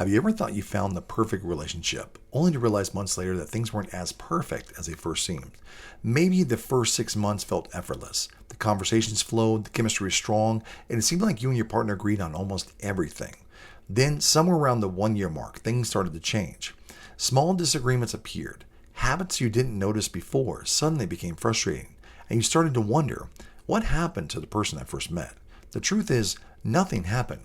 Have you ever thought you found the perfect relationship, only to realize months later that things weren't as perfect as they first seemed? Maybe the first 6 months felt effortless. The conversations flowed, the chemistry was strong, and it seemed like you and your partner agreed on almost everything. Then, somewhere around the 1 year mark, things started to change. Small disagreements appeared. Habits you didn't notice before suddenly became frustrating, and you started to wonder, what happened to the person I first met? The truth is, nothing happened.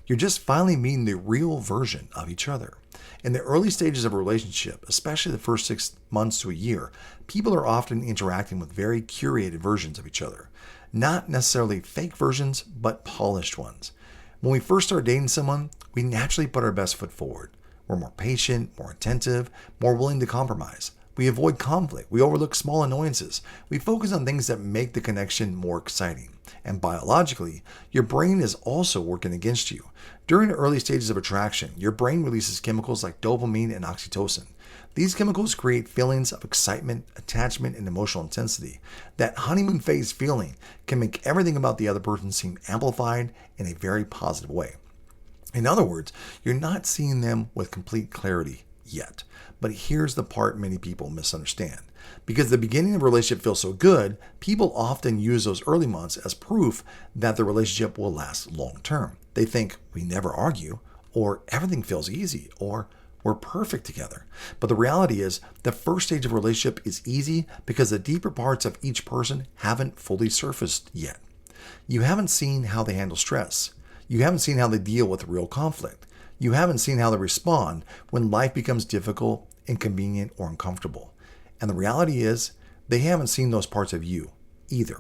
You're just finally meeting the real version of each other. In the early stages of a relationship, especially the first 6 months to a year, people are often interacting with very curated versions of each other. Not necessarily fake versions, but polished ones. When we first start dating someone, we naturally put our best foot forward. We're more patient, more attentive, more willing to compromise. We avoid conflict. We overlook small annoyances. We focus on things that make the connection more exciting. And biologically, your brain is also working against you. During the early stages of attraction, your brain releases chemicals like dopamine and oxytocin. These chemicals create feelings of excitement, attachment, and emotional intensity. That honeymoon phase feeling can make everything about the other person seem amplified in a very positive way. In other words, you're not seeing them with complete clarity yet. But here's the part many people misunderstand. Because the beginning of a relationship feels so good, people often use those early months as proof that the relationship will last long term. They think, we never argue, or everything feels easy, or we're perfect together. But the reality is, the first stage of a relationship is easy because the deeper parts of each person haven't fully surfaced yet. You haven't seen how they handle stress. You haven't seen how they deal with real conflict. You haven't seen how they respond when life becomes difficult, inconvenient, or uncomfortable. And the reality is, they haven't seen those parts of you either.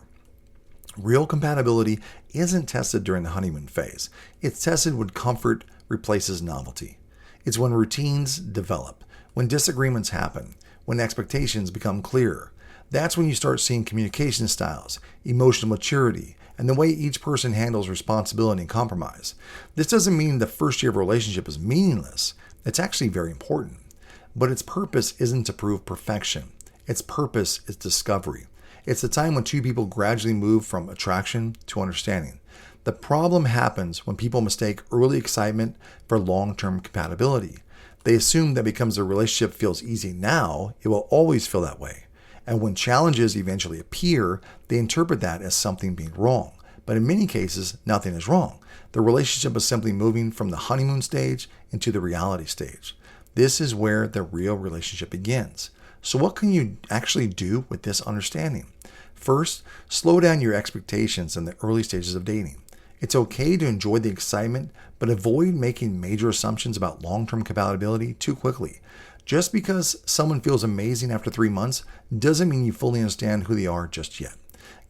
Real compatibility isn't tested during the honeymoon phase. It's tested when comfort replaces novelty. It's when routines develop, when disagreements happen, when expectations become clearer. That's when you start seeing communication styles, emotional maturity, and the way each person handles responsibility and compromise. This doesn't mean the first year of a relationship is meaningless. It's actually very important. But its purpose isn't to prove perfection. Its purpose is discovery. It's the time when two people gradually move from attraction to understanding. The problem happens when people mistake early excitement for long-term compatibility. They assume that because their relationship feels easy now, it will always feel that way. And when challenges eventually appear, they interpret that as something being wrong. But in many cases, nothing is wrong. The relationship is simply moving from the honeymoon stage into the reality stage. This is where the real relationship begins. So what can you actually do with this understanding? First, slow down your expectations in the early stages of dating. It's okay to enjoy the excitement, but avoid making major assumptions about long-term compatibility too quickly. Just because someone feels amazing after 3 months doesn't mean you fully understand who they are just yet.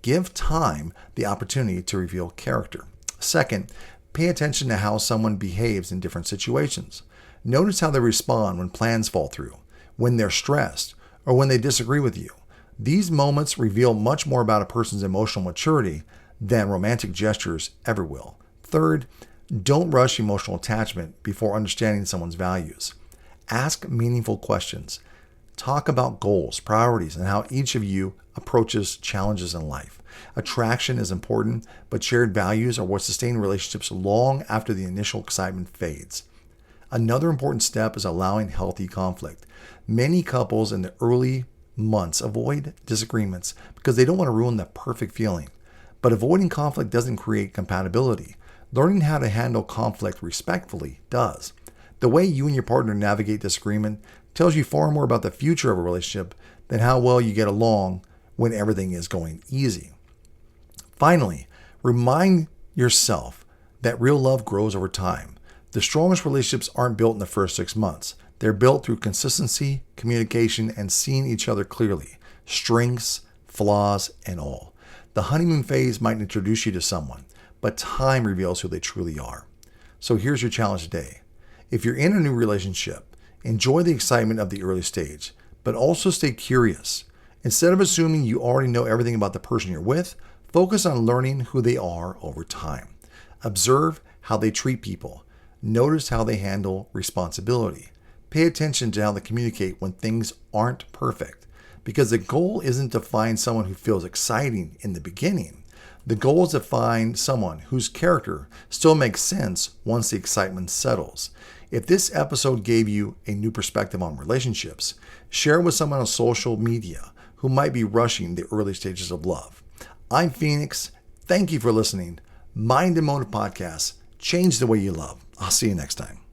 Give time the opportunity to reveal character. Second, pay attention to how someone behaves in different situations. Notice how they respond when plans fall through, when they're stressed, or when they disagree with you. These moments reveal much more about a person's emotional maturity than romantic gestures ever will. Third, don't rush emotional attachment before understanding someone's values. Ask meaningful questions. Talk about goals, priorities, and how each of you approaches challenges in life. Attraction is important, but shared values are what sustain relationships long after the initial excitement fades. Another important step is allowing healthy conflict. Many couples in the early months avoid disagreements because they don't want to ruin the perfect feeling. But avoiding conflict doesn't create compatibility. Learning how to handle conflict respectfully does. The way you and your partner navigate disagreement tells you far more about the future of a relationship than how well you get along when everything is going easy. Finally, remind yourself that real love grows over time. The strongest relationships aren't built in the first 6 months. They're built through consistency, communication, and seeing each other clearly, strengths, flaws, and all. The honeymoon phase might introduce you to someone, but time reveals who they truly are. So here's your challenge today. If you're in a new relationship, enjoy the excitement of the early stage, but also stay curious. Instead of assuming you already know everything about the person you're with, focus on learning who they are over time. Observe how they treat people. Notice how they handle responsibility. Pay attention to how they communicate when things aren't perfect, because the goal isn't to find someone who feels exciting in the beginning. The goal is to find someone whose character still makes sense once the excitement settles. If this episode gave you a new perspective on relationships, share it with someone on social media who might be rushing the early stages of love. I'm Phoenix. Thank you for listening. Mind and Motive Podcast. Change the way you love. I'll see you next time.